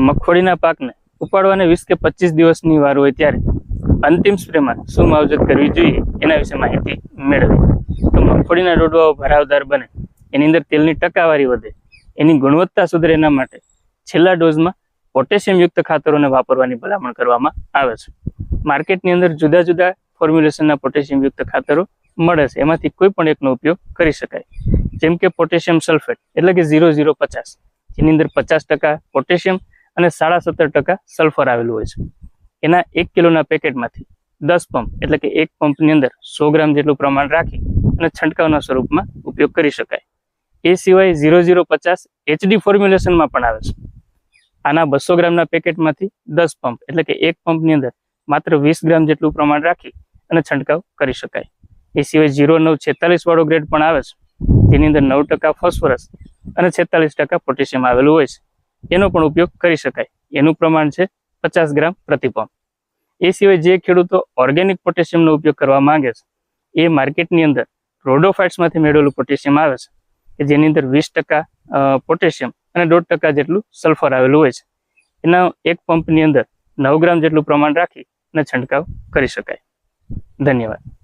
મગફળીના પાકને ઉપાડવાને 20 કે 25 દિવસની વાર હોય ત્યારે અંતિમ સ્પ્રેમાં શું માવજત કરવી જોઈએ એના વિશે માહિતી મેળવી. તો મગફળીના ડોડવાઓ ભરાવદાર બને, એની અંદર તેલની ટકાવારી વધે, એની ગુણવત્તા સુધરે એના માટે છેલ્લા ડોઝમાં પોટેશિયમયુક્ત ખાતરોને વાપરવાની ભલામણ કરવામાં આવે છે. માર્કેટની અંદર જુદા જુદા ફોર્મ્યુલેશનના પોટેશિયમયુક્ત ખાતરો મળે છે, એમાંથી કોઈ પણ એકનો ઉપયોગ કરી શકાય. જેમ કે પોટેશિયમ સલ્ફેટ એટલે કે 0050, જેની અંદર 50% પોટેશિયમ અને 17.5% સલ્ફર આવેલું હોય છે. એના 1 કિલોના પેકેટમાંથી 10 પંપ એટલે કે એક પંપની અંદર 100 ગ્રામ જેટલું પ્રમાણ રાખી અને છંટકાવના સ્વરૂપમાં ઉપયોગ કરી શકાય. એ સિવાય 0050 HD ફોર્મ્યુલેશનમાં પણ આવે છે. આના 200 ગ્રામના પેકેટમાંથી 10 પંપ એટલે કે એક પંપની અંદર માત્ર 20 ગ્રામ જેટલું પ્રમાણ રાખી અને છંટકાવ કરી શકાય. એ સિવાય 0946 વાળો ગ્રેડ પણ આવે છે, જેની અંદર 9% ફોસ્ફરસ અને 46% પોટેશિયમ આવેલું હોય છે. એનો પણ ઉપયોગ કરી શકાય. એનું પ્રમાણ છે 50 ગ્રામ પ્રતિ પંપ. એ સિવાય જે ખેડૂતો ઓર્ગેનિક પોટેશિયમનો ઉપયોગ કરવા માંગે છે, એ માર્કેટની અંદર રોડોફાઇટ્સમાંથી મેળવેલું પોટેશિયમ આવે છે, કે જેની અંદર 20% પોટેશિયમ અને 1.5% જેટલું સલ્ફર આવેલું હોય છે. એના એક પંપની અંદર 9 ગ્રામ જેટલું પ્રમાણ રાખી અને છંટકાવ કરી શકાય. ધન્યવાદ.